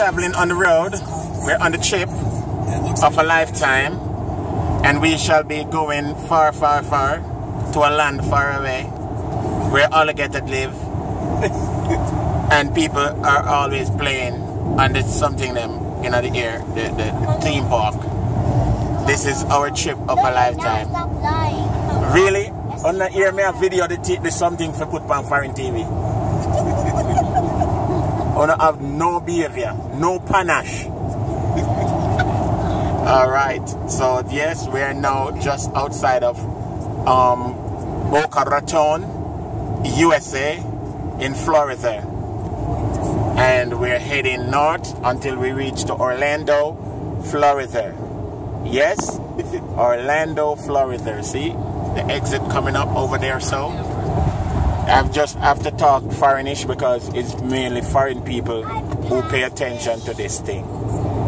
traveling on the road. We're on the trip of a lifetime, and we shall be going far, far, far to a land far away where alligators live, and people are always playing on this something them in the air, the theme park. This is our trip of a lifetime. Really? On the ear, me a video the something for put on foreign TV. I have no behavior, no panache. Alright, so yes, we are now just outside of Boca Raton, USA, in Florida. And we're heading north until we reach to Orlando, Florida. Yes, Orlando, Florida. See the exit coming up over there. So I just have to talk foreignish because it's mainly foreign people who pay attention to this thing.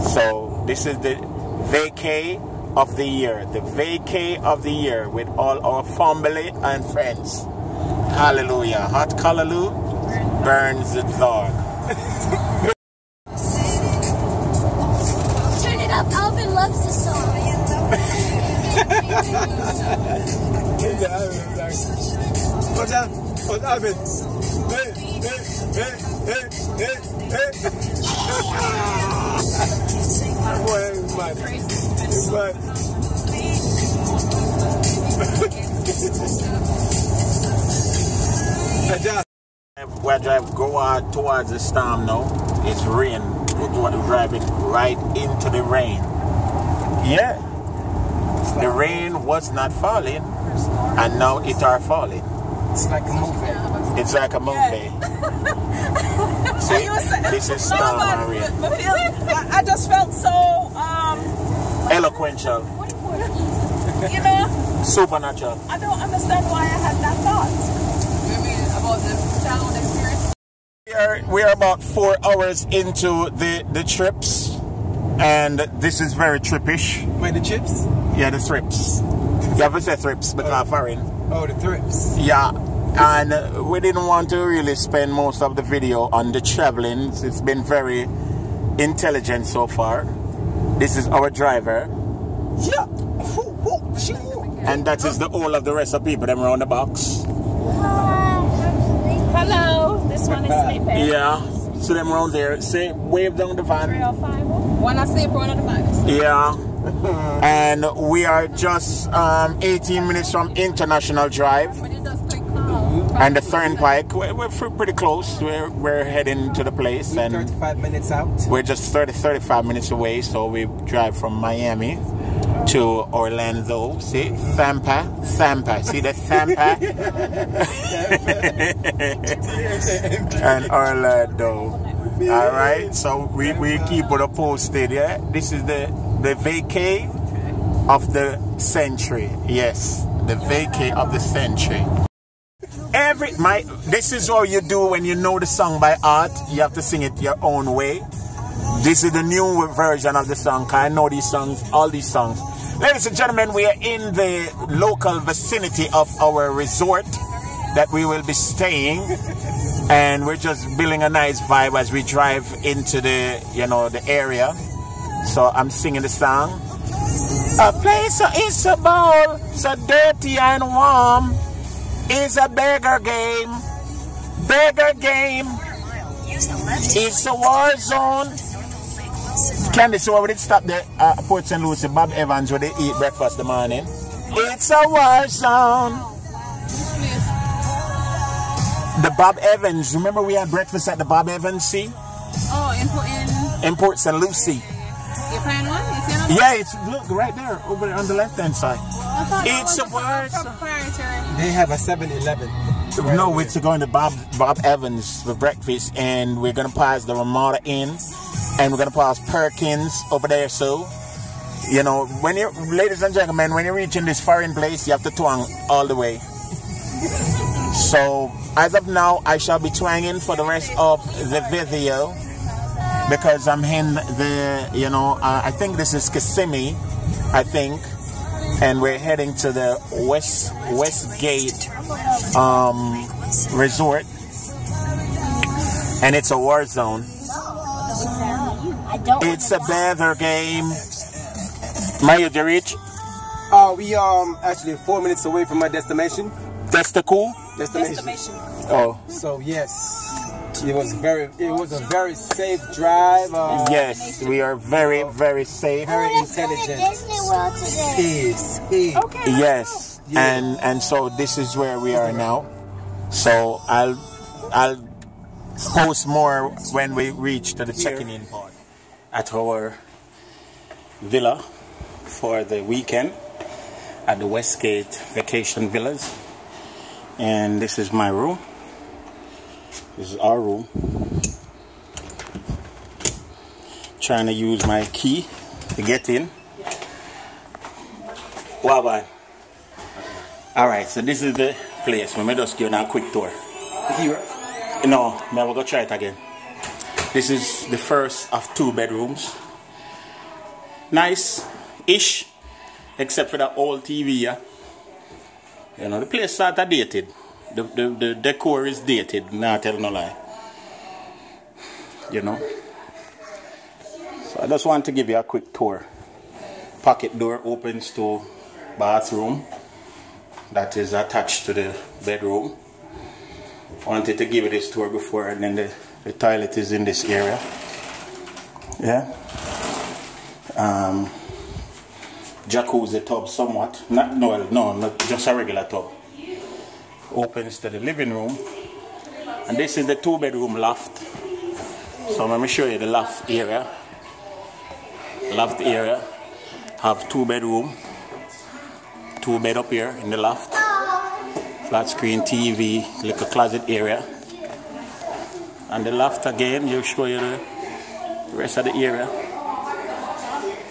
So this is the vacay of the year, the vacay of the year with all our family and friends. Hallelujah. Hot callaloo burns the dog. Turn it up. Alvin loves the song. What's up? What's Alvin? Hey, hey, hey, hey, hey, hey. Boy, it's mad. It's mad. We're driving towards the storm now. It's rain. We're driving right into the rain. Yeah. The rain was not falling, and now it are falling. It's like a movie. It's like a movie. See? This is storm and rain. I just felt so eloquential. You know, Supernatural. I don't understand why I had that thought. About the childhood experience. We are about 4 hours into the trips, and this is very trippish. Wait, the chips? Yeah, the trips. You have to say trips because foreign. Oh, the trips. Yeah, and we didn't want to really spend most of the video on the traveling. It's been very intelligent so far. This is our driver. Yeah. And that is the whole of the rest of people them around the box. Hello, this one is sleeping. Yeah, so them around there. Say, wave down the van. 305. One I sleep, one of the vans. Yeah. And we are just 18 minutes from International Drive. And the Turnpike. We're pretty close. We're heading to the place. We're and 35 minutes out. We're just 35 minutes away. So we drive from Miami to Orlando. See? Tampa. See the Tampa? And Orlando. Alright, so we keep it posted, yeah? This is the vacay of the century. Yes, the vacay of the century. This is what you do when you know the song by heart. You have to sing it your own way. This is the new version of the song. I know these songs, all these songs. Ladies and gentlemen, we are in the local vicinity of our resort that we will be staying, and we're just building a nice vibe as we drive into the, the area. So I'm singing the song. A place is so bold, so dirty and warm, is a beggar game. Beggar game. It's a war zone. Candy, so we did stop the Port St. Lucie, Bob Evans, where they eat breakfast in the morning. It's a war zone. The Bob Evans, remember we had breakfast at the Bob Evans, see? Oh, in Port St. Lucie. You find one? Yeah, it's, look, right there, over there on the left-hand side. It's a war zone. They have a 7-Eleven. No, we're going to Bob Evans for breakfast, and we're going to pass the Ramada Inn, and we're going to pass Perkins over there. So, when you, ladies and gentlemen, when you're reaching this foreign place, you have to twang all the way. So, as of now, I shall be twanging for the rest of the video because I'm in the, I think this is Kissimmee, I think. And we're heading to the Westgate Resort, and it's a war zone. I don't. It's a better game. Mayo, you reach? We actually 4 minutes away from my destination. That's the cool? Destination. Oh. So yes. It was a very safe drive. Yes, we are very, very safe. Very Let's go to intelligent. Disney World today. Speed. Okay. Yes, Yeah. and so this is where we are now. So I'll post more when we reach to the checking in part at our villa for the weekend at the Westgate Vacation Villas. And this is my room. This is our room. Trying to use my key to get in. Wow, bye. Alright, so this is the place. Let me just give you a quick tour. Here? No, we're going to try it again. This is the first of 2 bedrooms. Nice-ish, except for that old TV, yeah. You know, the place sort of dated. The decor is dated, not tell no lie. You know. So I just want to give you a quick tour. Pocket door opens to bathroom that is attached to the bedroom. Wanted to give you this tour before, and then the toilet is in this area. Yeah. Jacuzzi tub somewhat. Not just a regular tub. Opens to the living room, and this is the 2-bedroom loft. So let me show you the loft area. Have 2 bedroom, 2 bed up here in the loft, flat screen TV, little closet area, and the loft again. You show you the rest of the area.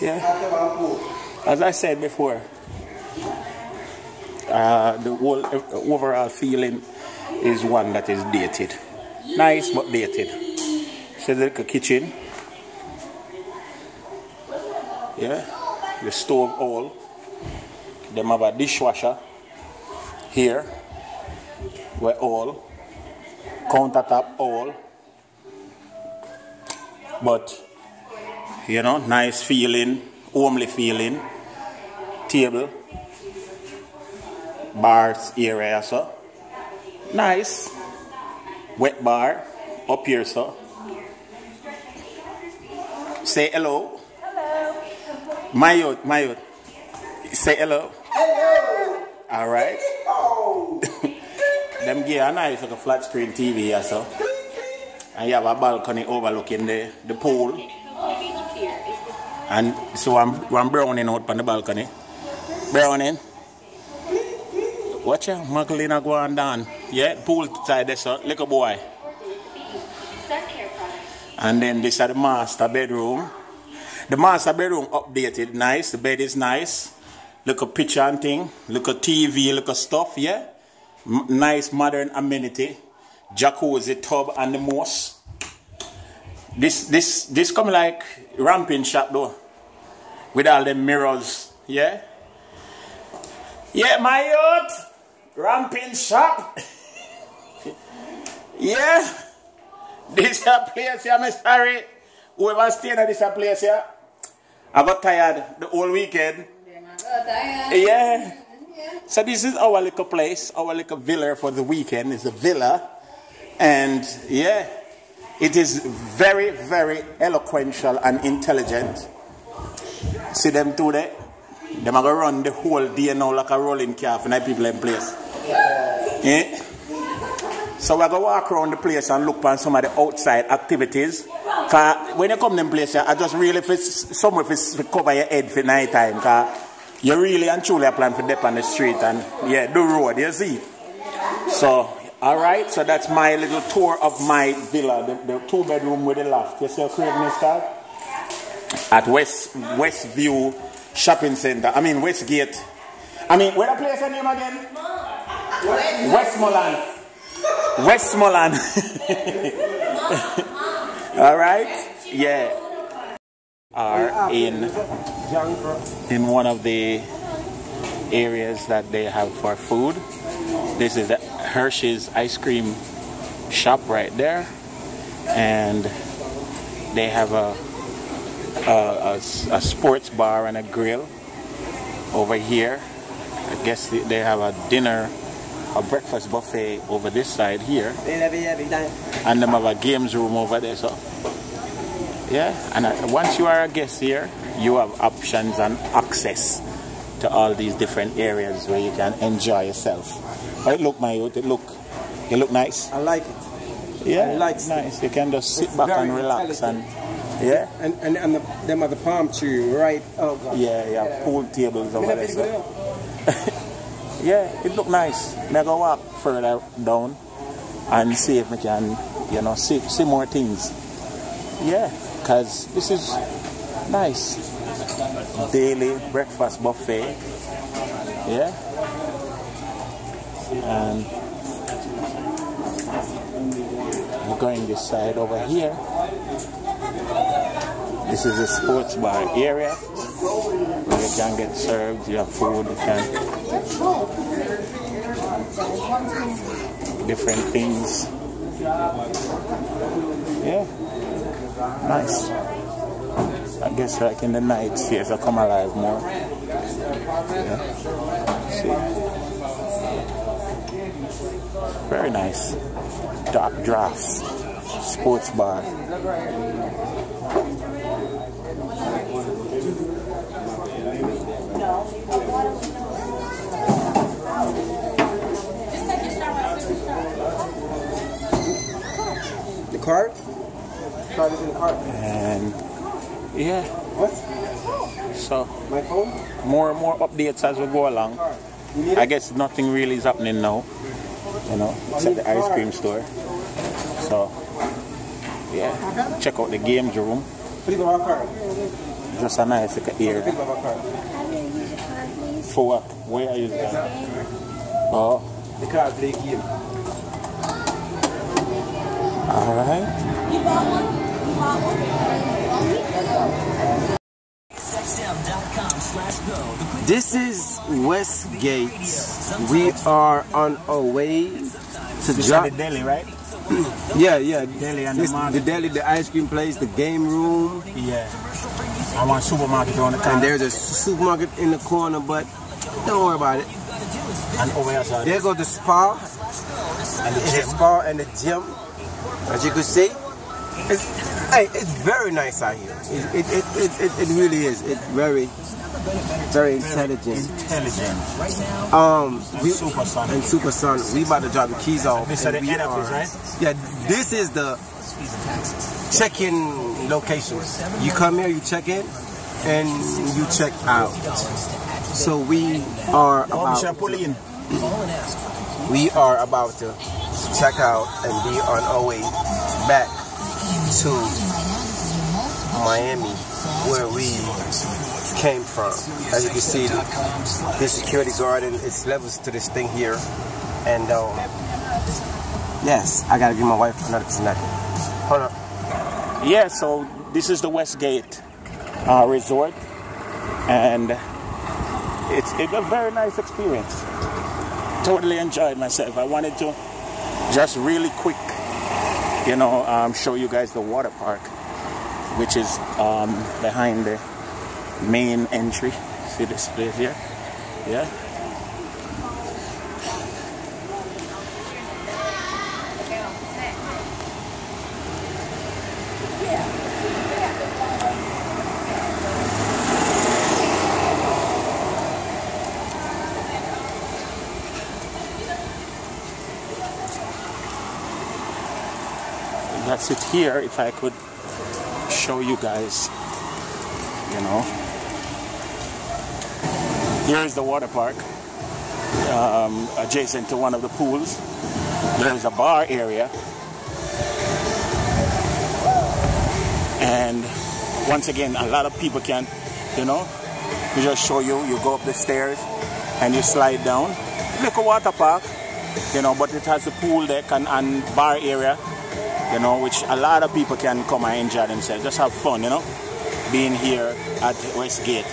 Yeah, as I said before, the whole overall feeling is one that is dated. Nice but dated. So there's a kitchen. Yeah, the stove all. Them have a dishwasher here. We're all. Countertop all. But, you know, nice feeling, homely feeling. Table. Bars area, so nice. Wet bar up here, so say hello. Hello. My youth. Say hello. Hello. All right. Oh. Them give a nice like a flat screen TV here, so. And you have a balcony overlooking the pool. And so I'm browning out on the balcony. Browning. Watch out, Magdalena going down. Yeah, pool side there, so little boy. And then this is the master bedroom. The master bedroom updated, nice. The bed is nice. Look a picture and thing. Look a TV, look a stuff, yeah. Nice modern amenity. Jacuzzi tub and the most. This come like ramping shop though. With all the mirrors, yeah. Yeah, my youth. Ramping shop. Yeah. This is a place here, I'm sorry. Whoever staying at this place here, I got tired the whole weekend. Yeah. So this is our little place, our little villa for the weekend. It's a villa. And yeah, it is very, very eloquential and intelligent. See them two there? Them are going to run the whole day now like a rolling calf and people in place. Yeah. So we're going to walk around the place and look at some of the outside activities. Cause when you come to the place, I just really somewhere to cover your head for night time. Cause you really and truly plan for dip on the street and yeah, the road, you see. So, alright, so that's my little tour of my villa, the 2-bedroom with the loft. You see how creating this card? At Westview Shopping Center. I mean Westgate. I mean, where the place name again? Westmoreland. Westmoreland. Alright? Yeah. Are in one of the areas that they have for food. This is the Hershey's ice cream shop right there. And they have a a sports bar and a grill over here. I guess they have a dinner, a breakfast buffet over this side here, and they have a games room over there. So yeah, and once you are a guest here, you have options and access to all these different areas where you can enjoy yourself. How it look, my youth? It look nice. I like it. Yeah, I like it's nice. You can just sit back and relax and yeah. And them are the palm tree, right? Oh God. Yeah, yeah, pool tables over there. So. Yeah, it look nice. May go walk further down and see if we can, you know, see more things. Yeah, because this is nice. Daily breakfast buffet. Yeah. And we're going this side over here. This is a sports bar area where you can get served, you have food, you can different things. Yeah, nice. I guess like in the night, theaters will come alive more. Yeah. See? Very nice. Dark drafts. Sports bar. The card? The card is in the card. And yeah. What? So My phone? more updates as we go along. I guess nothing really is happening now. You know, it's at the ice cream store. So yeah, check out the games room. Flip of our card. Just a nice area. Flip of our card. For what? Where are you going? Oh. The card play game. Alright. You bought one? You bought one? This is Westgate. We are on our way to drop. The deli, right? Yeah. Deli and This, the market. the deli, the ice cream place, the game room, Yeah. I want a supermarket on the corner. and there's a supermarket in the corner. But don't worry about it. And over here, so There goes the spa, and the the gym. spa and the gym. As you can see, it's very nice out here. It really is. It's very intelligent. Super Sun. And Super Sun. We about to drop the keys off. This is the and we head office, are- right? Yeah, this is the check-in location. You come here, you check in, and you check out. So we are about to check out and be on our way back to Miami, where we came from. As you can see, this security guard and its levels to this thing here. And yes, I gotta give my wife another snack. Hold on. Yeah, so this is the Westgate Resort, and it's a very nice experience. Totally enjoyed myself. I wanted to just really quick, you know, show you guys the water park, which is behind the main entry. See this place here? Yeah. That's it here. If I could show you guys, you know, here is the water park, adjacent to one of the pools. There's a bar area, and once again, a lot of people can, you know, we just show you, you go up the stairs and you slide down. Like a water park, you know, but it has a pool deck and bar area, you know, which a lot of people can come and enjoy themselves, just have fun, you know, being here at Westgate,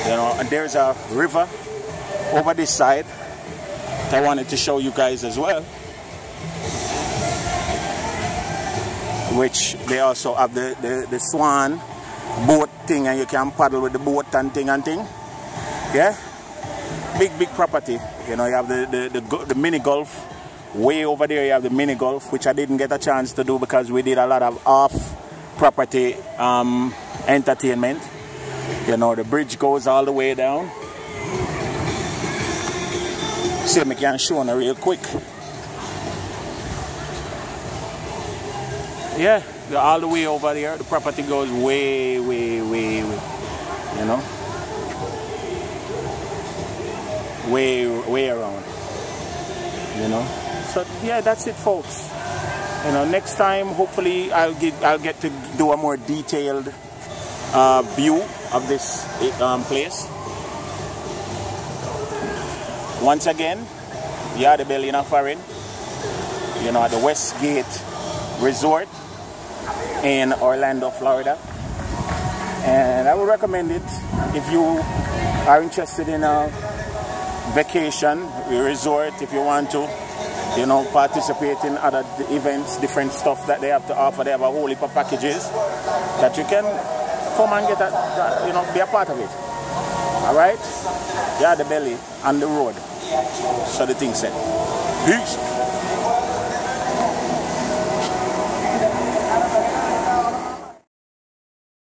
you know. And there's a river over this side that I wanted to show you guys as well, which they also have the swan boat thing, and you can paddle with the boat and thing. Yeah, big property. You know, you have the mini golf. Way over there you have the mini golf, which I didn't get a chance to do because we did a lot of off property entertainment. You know, the bridge goes all the way down. See, I can show you real quick. Yeah, all the way over there. The property goes way. You know, way around. You know. So yeah, that's it, folks. You know, next time hopefully I'll get to do a more detailed view of this place. Once again, Yardie Belly in a foreign. You know, at the Westgate Resort in Orlando, Florida. And I would recommend it if you are interested in a vacation, a resort, if you want to. You know, participate in other events, different stuff that they have to offer. They have a whole heap of packages that you can come and get, you know, be a part of it. All right? Yardie Belly on the road. So the thing said. Peace.